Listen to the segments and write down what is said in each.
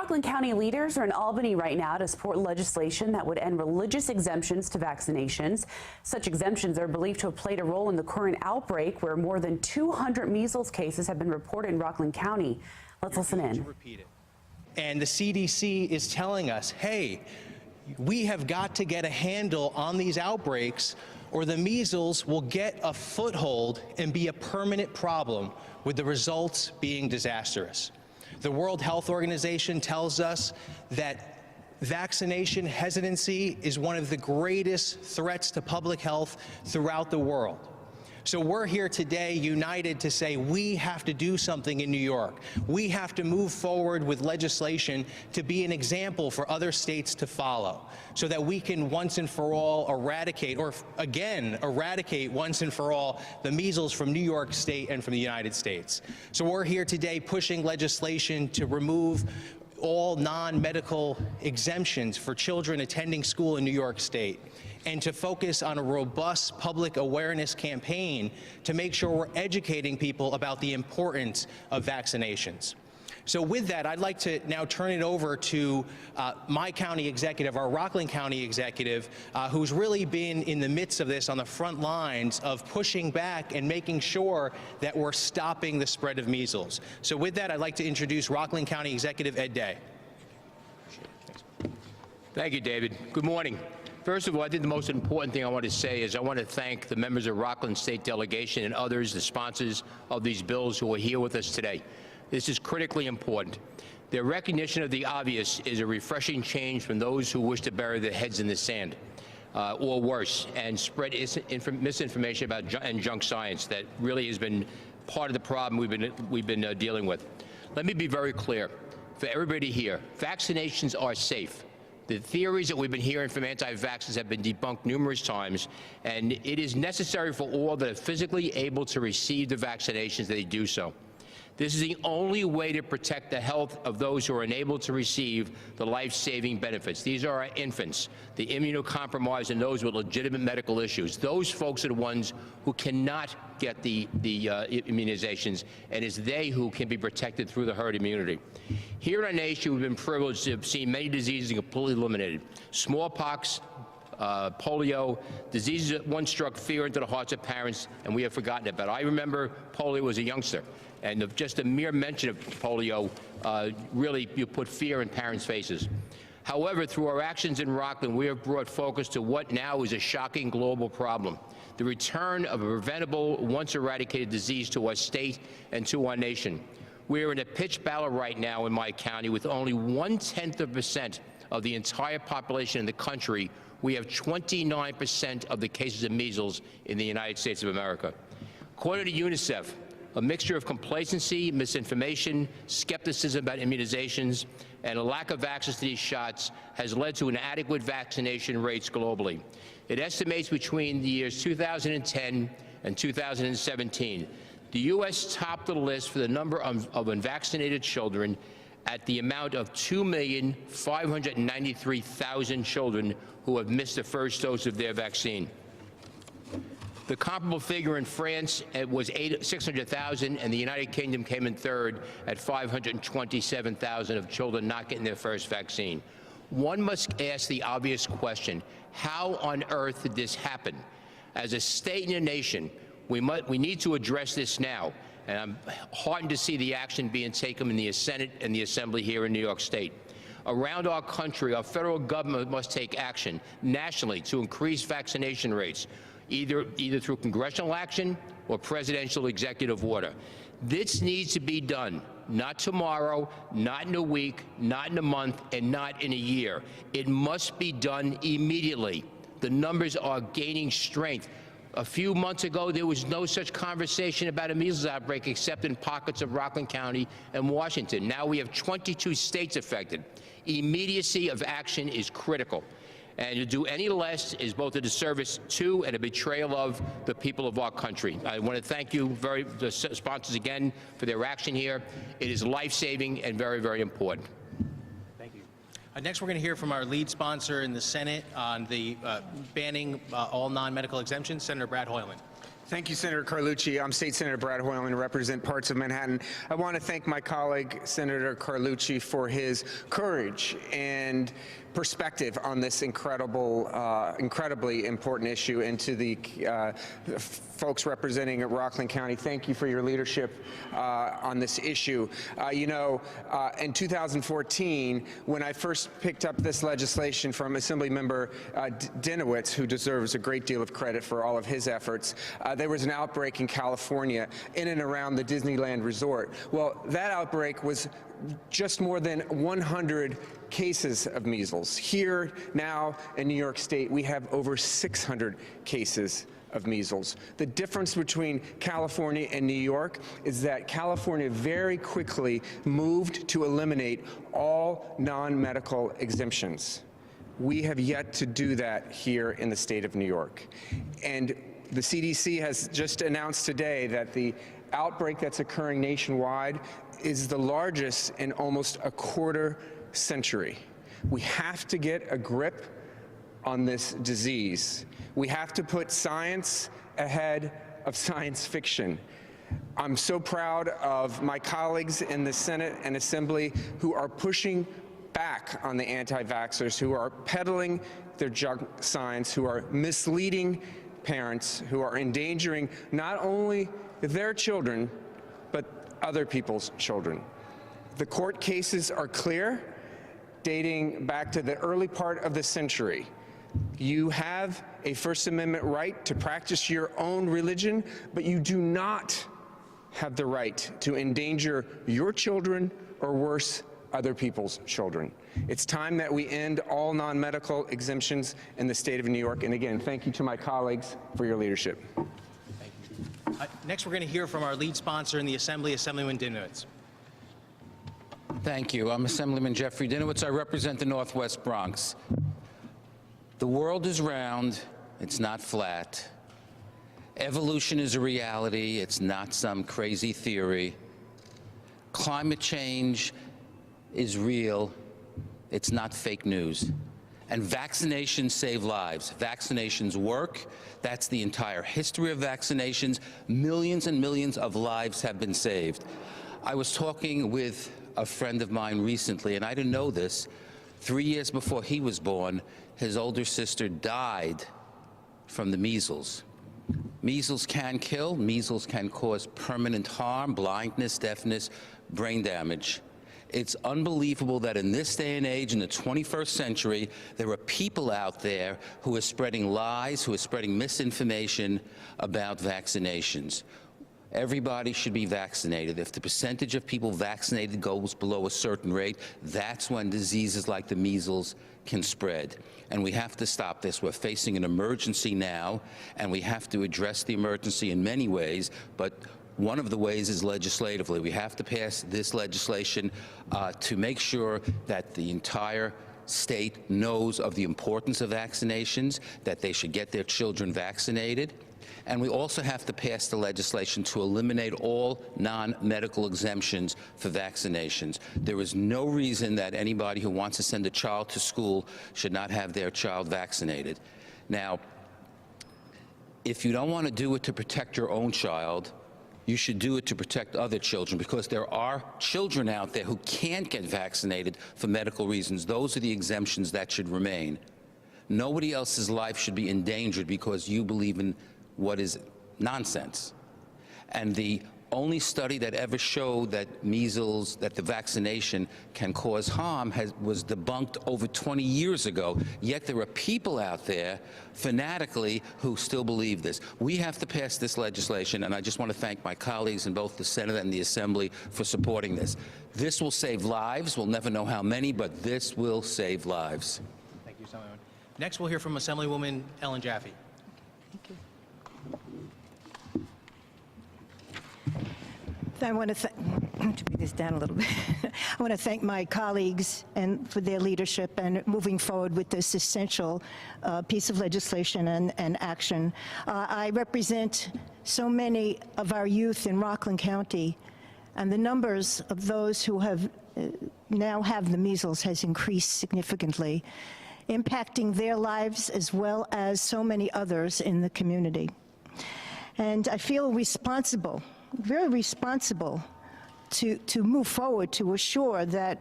Rockland County leaders are in Albany right now to support legislation that would end religious exemptions to vaccinations. Such exemptions are believed to have played a role in the current outbreak, where more than 200 measles cases have been reported in Rockland County. Let's listen in. And the CDC is telling us, hey, we have got to get a handle on these outbreaks, or the measles will get a foothold and be a permanent problem, with the results being disastrous. The World Health Organization tells us that vaccination hesitancy is one of the greatest threats to public health throughout the world. So we're here today united to say we have to do something in New York. We have to move forward with legislation to be an example for other states to follow, so that we can once and for all eradicate, or again, eradicate once and for all, the measles from New York State and from the United States. So we're here today pushing legislation to remove all non-medical exemptions for children attending school in New York State, and to focus on a robust public awareness campaign to make sure we're educating people about the importance of vaccinations. So with that, I'd like to now turn it over to my county executive, our Rockland County executive, who's really been in the midst of this on the front lines of pushing back and making sure that we're stopping the spread of measles. So with that, I'd like to introduce Rockland County Executive Ed Day. Thank you, David. Good morning. First of all, I think the most important thing I want to say is I want to thank the members of Rockland State Delegation and others, the sponsors of these bills, who are here with us today. This is critically important. Their recognition of the obvious is a refreshing change from those who wish to bury their heads in the sand, or worse, and spread misinformation about and junk science that really has been part of the problem we've been dealing with. Let me be very clear for everybody here: vaccinations are safe. The theories that we've been hearing from anti-vaxxers have been debunked numerous times, and it is necessary for all that are physically able to receive the vaccinations that they do so. This is the only way to protect the health of those who are unable to receive the life-saving benefits. These are our infants, the immunocompromised, and those with legitimate medical issues. Those folks are the ones who cannot get the immunizations, and it's they who can be protected through the herd immunity. Here in our nation, we've been privileged to have seen many diseases completely eliminated. Smallpox, polio, diseases that once struck fear into the hearts of parents, and we have forgotten about it. I remember polio as a youngster, and just a mere mention of polio really put fear in parents' faces. However, through our actions in Rockland, we have brought focus to what now is a shocking global problem: the return of a preventable, once eradicated disease to our state and to our nation. We are in a pitched battle right now in my county with only 0.1% of the entire population in the country. We have 29% of the cases of measles in the United States of America. According to UNICEF, a mixture of complacency, misinformation, skepticism about immunizations, and a lack of access to these shots has led to inadequate vaccination rates globally. It estimates between the years 2010 and 2017, the U.S. topped the list for the number of unvaccinated children at the amount of 2,593,000 children who have missed the first dose of their vaccine. The comparable figure in France was 600,000, and the United Kingdom came in third at 527,000 of children not getting their first vaccine. One must ask the obvious question: how on earth did this happen? As a state and a nation, we need to address this now, and I'm heartened to see the action being taken in the Senate and the Assembly here in New York State. Around our country, our federal government must take action nationally to increase vaccination rates, either through congressional action or presidential executive order. This needs to be done, not tomorrow, not in a week, not in a month, and not in a year. It must be done immediately. The numbers are gaining strength. A few months ago, there was no such conversation about a measles outbreak except in pockets of Rockland County and Washington. Now we have 22 states affected. Immediacy of action is critical. And to do any less is both a disservice to and a betrayal of the people of our country. I want to thank the sponsors again for their action here. It is life-saving and very, very important. Thank you. Next, we're going to hear from our lead sponsor in the Senate on the banning all non-medical exemptions, Senator Brad Hoylman. Thank you, Senator Carlucci. I'm State Senator Brad Hoyland and represent parts of Manhattan. I want to thank my colleague, Senator Carlucci, for his courage and perspective on this incredibly important issue, and to the folks representing Rockland County, thank you for your leadership on this issue. In 2014, when I first picked up this legislation from Assemblymember Dinowitz, who deserves a great deal of credit for all of his efforts, there was an outbreak in California in and around the Disneyland Resort. Well, that outbreak was just more than 100 cases of measles. Here now in New York State, we have over 600 cases of measles. The difference between California and New York is that California very quickly moved to eliminate all non-medical exemptions. We have yet to do that here in the state of New York. And the CDC has just announced today that the outbreak that's occurring nationwide is the largest in almost a quarter century. We have to get a grip on this disease. We have to put science ahead of science fiction. I'm so proud of my colleagues in the Senate and Assembly who are pushing back on the anti-vaxxers, who are peddling their junk science, who are misleading parents, who are endangering not only their children, but other people's children. The court cases are clear, dating back to the early part of the century. You have a First Amendment right to practice your own religion, but you do not have the right to endanger your children or, worse, other people's children. It's time that we end all non-medical exemptions in the state of New York. And again, thank you to my colleagues for your leadership. Next, we're going to hear from our lead sponsor in the Assembly, Assemblyman Dinowitz. Thank you. I'm Assemblyman Jeffrey Dinowitz. I represent the Northwest Bronx. The world is round. It's not flat. Evolution is a reality. It's not some crazy theory. Climate change is real. It's not fake news. And vaccinations save lives. Vaccinations work. That's the entire history of vaccinations. Millions and millions of lives have been saved. I was talking with a friend of mine recently, and I didn't know this. 3 years before he was born, his older sister died from the measles. Measles can kill. Measles can cause permanent harm, blindness, deafness, brain damage. It's unbelievable that in this day and age, in the 21st century, there are people out there who are spreading lies, who are spreading misinformation about vaccinations. Everybody should be vaccinated. If the percentage of people vaccinated goes below a certain rate, that's when diseases like the measles can spread. And we have to stop this. We're facing an emergency now, and we have to address the emergency in many ways, but one of the ways is legislatively. We have to pass this legislation to make sure that the entire state knows of the importance of vaccinations, that they should get their children vaccinated. And we also have to pass the legislation to eliminate all non-medical exemptions for vaccinations. There is no reason that anybody who wants to send a child to school should not have their child vaccinated. Now, if you don't want to do it to protect your own child, you should do it to protect other children, because there are children out there who can't get vaccinated for medical reasons. Those are the exemptions that should remain. Nobody else's life should be endangered because you believe in what is nonsense. And the only study that ever showed that measles, that the vaccination can cause harm, was debunked over 20 years ago. Yet there are people out there fanatically who still believe this. We have to pass this legislation, and I just want to thank my colleagues in both the Senate and the Assembly for supporting this. This will save lives. We'll never know how many, but this will save lives. Thank you, Assemblyman. Next, we'll hear from Assemblywoman Ellen Jaffe. Thank you. I want to bring this down a little bit. I want to thank my colleagues and for their leadership and moving forward with this essential piece of legislation and action. I represent so many of our youth in Rockland County, and the numbers of those who have now have the measles has increased significantly, impacting their lives as well as so many others in the community. And I feel responsible, very responsible, to move forward to assure that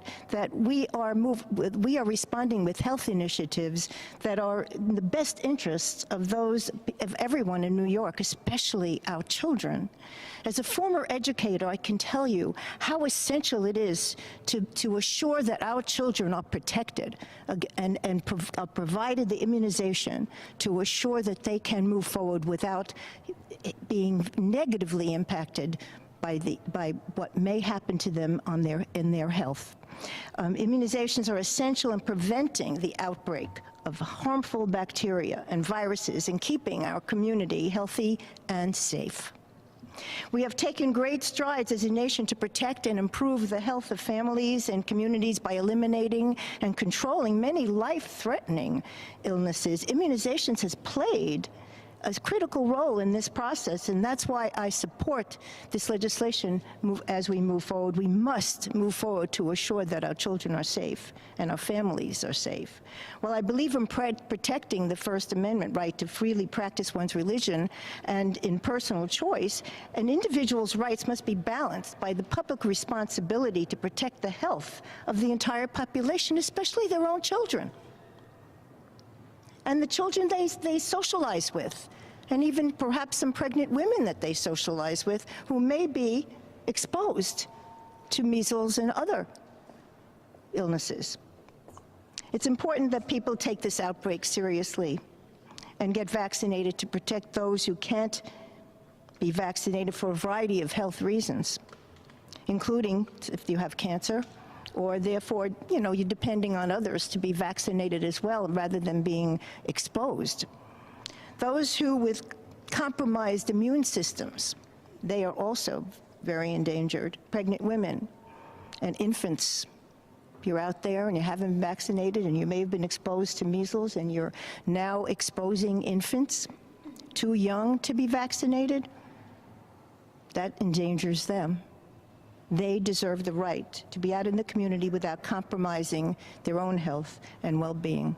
we are responding with health initiatives that are in the best interests of everyone in New York, especially our children. As a former educator, I can tell you how essential it is to assure that our children are protected and are provided the immunization to assure that they can move forward without being negatively impacted by what may happen to them in their health. Immunizations are essential in preventing the outbreak of harmful bacteria and viruses and keeping our community healthy and safe. We have taken great strides as a nation to protect and improve the health of families and communities by eliminating and controlling many life-threatening illnesses. Immunizations has played a critical role in this process, and that's why I support this legislation as we move forward. We must move forward to assure that our children are safe and our families are safe. While I believe in protecting the First Amendment right to freely practice one's religion and in personal choice, an individual's rights must be balanced by the public responsibility to protect the health of the entire population, especially their own children, and the children they socialize with, and even perhaps some pregnant women that they socialize with who may be exposed to measles and other illnesses. It's important that people take this outbreak seriously and get vaccinated to protect those who can't be vaccinated for a variety of health reasons, including if you have cancer, or therefore, you're depending on others to be vaccinated as well rather than being exposed. Those who with compromised immune systems, they are also very endangered. Pregnant women and infants. If you're out there and you haven't been vaccinated and you may have been exposed to measles and you're now exposing infants too young to be vaccinated, that endangers them. They deserve the right to be out in the community without compromising their own health and well-being.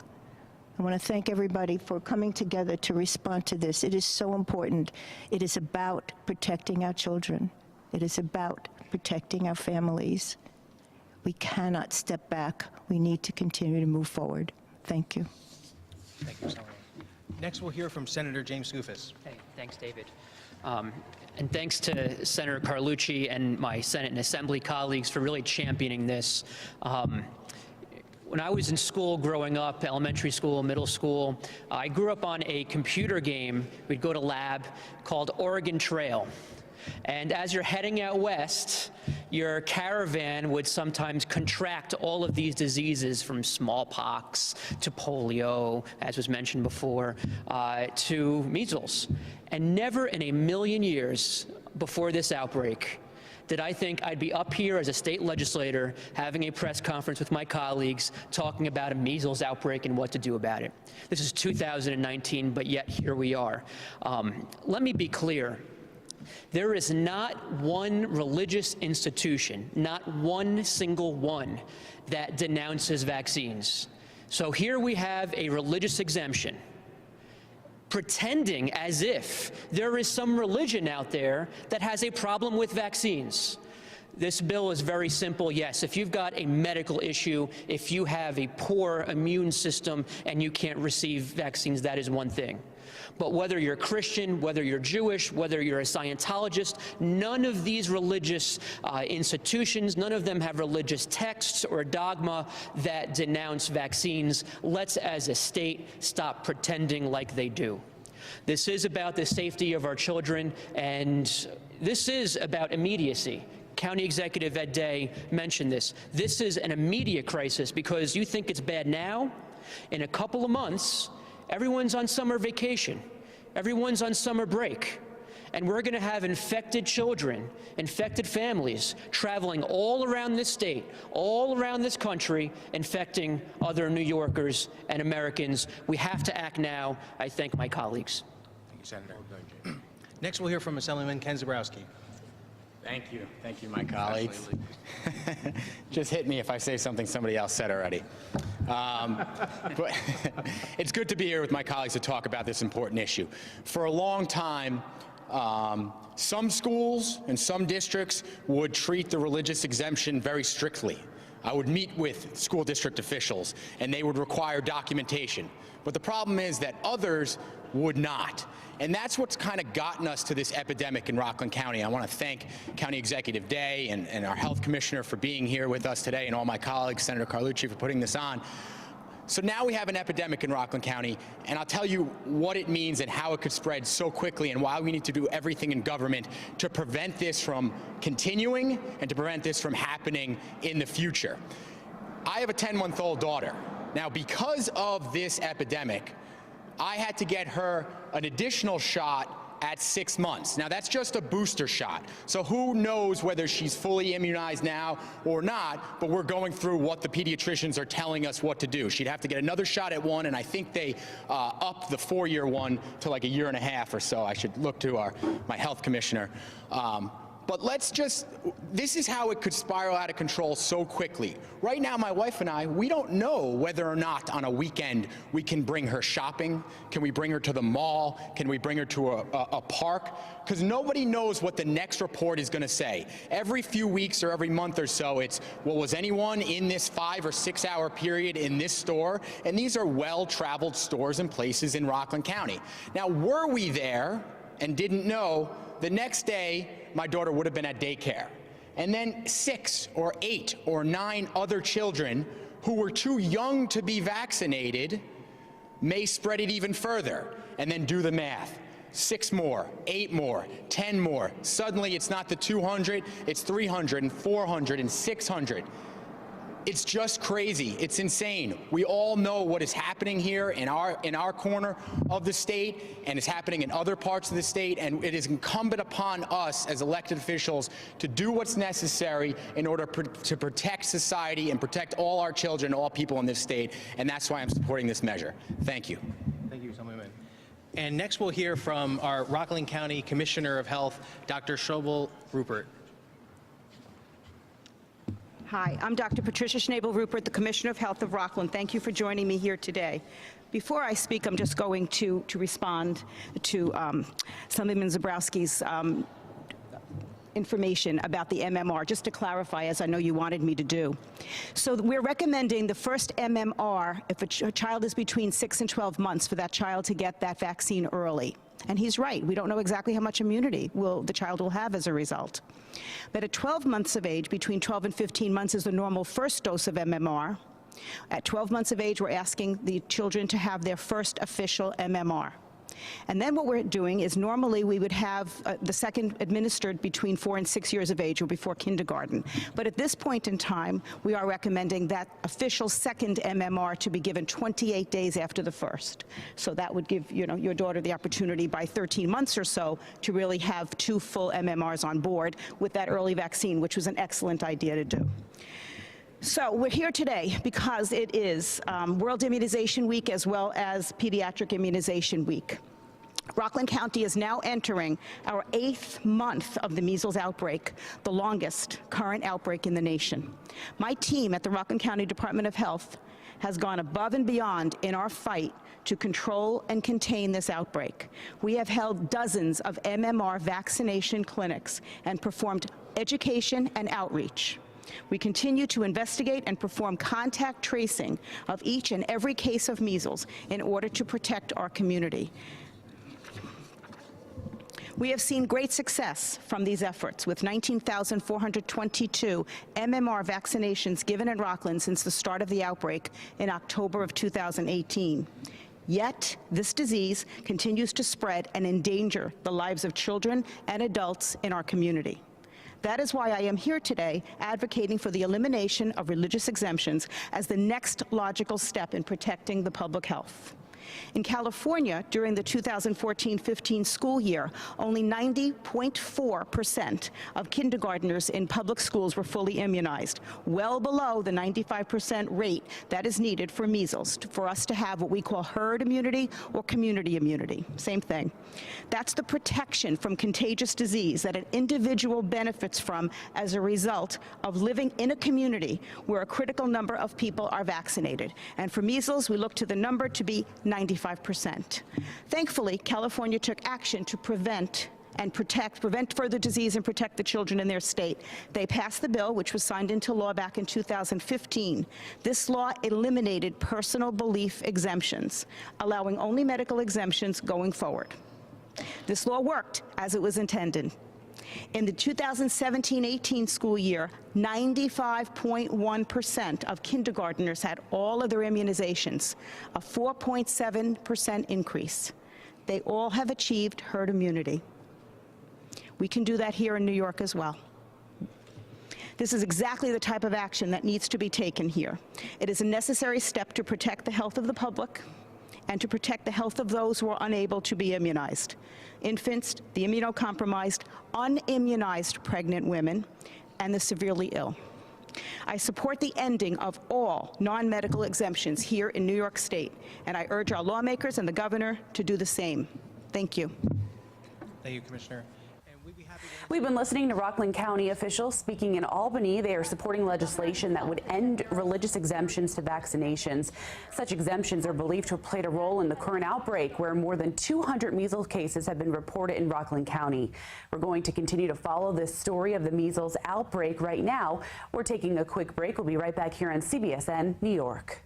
I want to thank everybody for coming together to respond to this. It is so important. It is about protecting our children. It is about protecting our families. We cannot step back. We need to continue to move forward. Thank you. Thank you, Senator. Next, we'll hear from Senator James Skoufis. Hey, thanks, David. And thanks to Senator Carlucci and my Senate and Assembly colleagues for really championing this. When I was in school growing up, elementary school, middle school, I grew up on a computer game. We'd go to lab called Oregon Trail. And as you're heading out west, your caravan would sometimes contract all of these diseases, from smallpox to polio, as was mentioned before, to measles. And never in a million years before this outbreak did I think I'd be up here as a state legislator having a press conference with my colleagues talking about a measles outbreak and what to do about it. This is 2019, but yet here we are. Let me be clear. There is not one religious institution, not one single one, that denounces vaccines. So here we have a religious exemption, pretending as if there is some religion out there that has a problem with vaccines. This bill is very simple. Yes, if you've got a medical issue, if you have a poor immune system and you can't receive vaccines, that is one thing. But whether you're Christian, whether you're Jewish, whether you're a Scientologist, none of these religious institutions, none of them have religious texts or dogma that denounce vaccines. Let's, as a state, stop pretending like they do. This is about the safety of our children, and this is about immediacy. County Executive Ed Day mentioned this. This is an immediate crisis because you think it's bad now. In a couple of months, everyone's on summer vacation. Everyone's on summer break. And we're going to have infected children, infected families, traveling all around this state, all around this country, infecting other New Yorkers and Americans. We have to act now. I thank my colleagues. Thank you, Senator. Next, we'll hear from Assemblyman Ken Zabrowski. Thank you, my colleagues. Just hit me if I say something somebody else said already. But it's good to be here with my colleagues to talk about this important issue. For a long time, Some schools and some districts would treat the religious exemption very strictly. I would meet with school district officials, and they would require documentation. But the problem is that others would not. And that's what's kind of gotten us to this epidemic in Rockland County. I want to thank County Executive Day and our health commissioner for being here with us today, and all my colleagues, Senator Carlucci, for putting this on. So now we have an epidemic in Rockland County, and I'll tell you what it means and how it could spread so quickly and why we need to do everything in government to prevent this from continuing and to prevent this from happening in the future. I have a 10-month-old daughter. Now, because of this epidemic, I had to get her an additional shot at 6 months. Now, that's just a booster shot, so who knows whether she's fully immunized now or not, but we're going through what the pediatricians are telling us what to do. She'd have to get another shot at 1, and I think they upped the 4-year one to like a 1.5 years or so. I should look to my health commissioner. But this is how it could spiral out of control so quickly. Right now, my wife and I, we don't know whether or not on a weekend we can bring her shopping. Can we bring her to the mall? Can we bring her to a park? Because nobody knows what the next report is going to say. Every few weeks or every month or so, it's, well, was anyone in this 5 or 6 hour period in this store? And these are well-traveled stores and places in Rockland County. Now, were we there and didn't know, the next day, my daughter would have been at daycare. And then 6 or 8 or 9 other children who were too young to be vaccinated may spread it even further. And then do the math. 6 more, 8 more, 10 more. Suddenly it's not the 200, it's 300 and 400 and 600. It's just crazy. It's insane. We all know what is happening here in our corner of the state, and it's happening in other parts of the state, and it is incumbent upon us as elected officials to do what's necessary in order to protect society and protect all our children, all people in this state, and that's why I'm supporting this measure. Thank you. Thank you, Assemblyman. And next we'll hear from our Rockland County Commissioner of Health, Dr. Schnabel Rupert. Hi, I'm Dr. Patricia Schnabel Rupert, the Commissioner of Health of Rockland. Thank you for joining me here today. Before I speak, I'm just going to respond to Assemblyman Zabrowski's information about the MMR, just to clarify, as I know you wanted me to do. So we're recommending the first MMR if a child is between 6 and 12 months for that child to get that vaccine early. And he's right. We don't know exactly how much immunity the child will have as a result. But at 12 months of age, between 12 and 15 months is the normal first dose of MMR. At 12 months of age, we're asking the children to have their first official MMR. And then what we're doing is normally we would have the second administered between 4 and 6 years of age or before kindergarten. But at this point in time, we are recommending that official second MMR to be given 28 days after the first. So that would give your daughter the opportunity by 13 months or so to really have 2 full MMRs on board with that early vaccine, which was an excellent idea to do. So we're here today because it is World Immunization Week as well as Pediatric Immunization Week. Rockland County is now entering our 8th month of the measles outbreak, the longest current outbreak in the nation. My team at the Rockland County Department of Health has gone above and beyond in our fight to control and contain this outbreak. We have held dozens of MMR vaccination clinics and performed education and outreach. We continue to investigate and perform contact tracing of each and every case of measles in order to protect our community. We have seen great success from these efforts, with 19,422 MMR vaccinations given in Rockland since the start of the outbreak in October of 2018. Yet, this disease continues to spread and endanger the lives of children and adults in our community. That is why I am here today advocating for the elimination of religious exemptions as the next logical step in protecting the public health. In California, during the 2014-15 school year, only 90.4% of kindergartners in public schools were fully immunized, well below the 95% rate that is needed for measles, for us to have what we call herd immunity or community immunity. Same thing. That's the protection from contagious disease that an individual benefits from as a result of living in a community where a critical number of people are vaccinated. And for measles, we look to the number to be 95%. Thankfully, California took action to prevent and prevent further disease and protect the children in their state. They passed the bill, which was signed into law back in 2015. This law eliminated personal belief exemptions, allowing only medical exemptions going forward. This law worked as it was intended. In the 2017-18 school year, 95.1% of kindergartners had all of their immunizations, a 4.7% increase. They all have achieved herd immunity. We can do that here in New York as well. This is exactly the type of action that needs to be taken here. It is a necessary step to protect the health of the public and to protect the health of those who are unable to be immunized. Infants, the immunocompromised, unimmunized pregnant women, and the severely ill. I support the ending of all non-medical exemptions here in New York State, and I urge our lawmakers and the governor to do the same. Thank you. Thank you, Commissioner. And we'd be happy to We've been listening to Rockland County officials speaking in Albany. They are supporting legislation that would end religious exemptions to vaccinations. Such exemptions are believed to have played a role in the current outbreak, where more than 200 measles cases have been reported in Rockland County. We're going to continue to follow this story of the measles outbreak right now. We're taking a quick break. We'll be right back here on CBSN New York.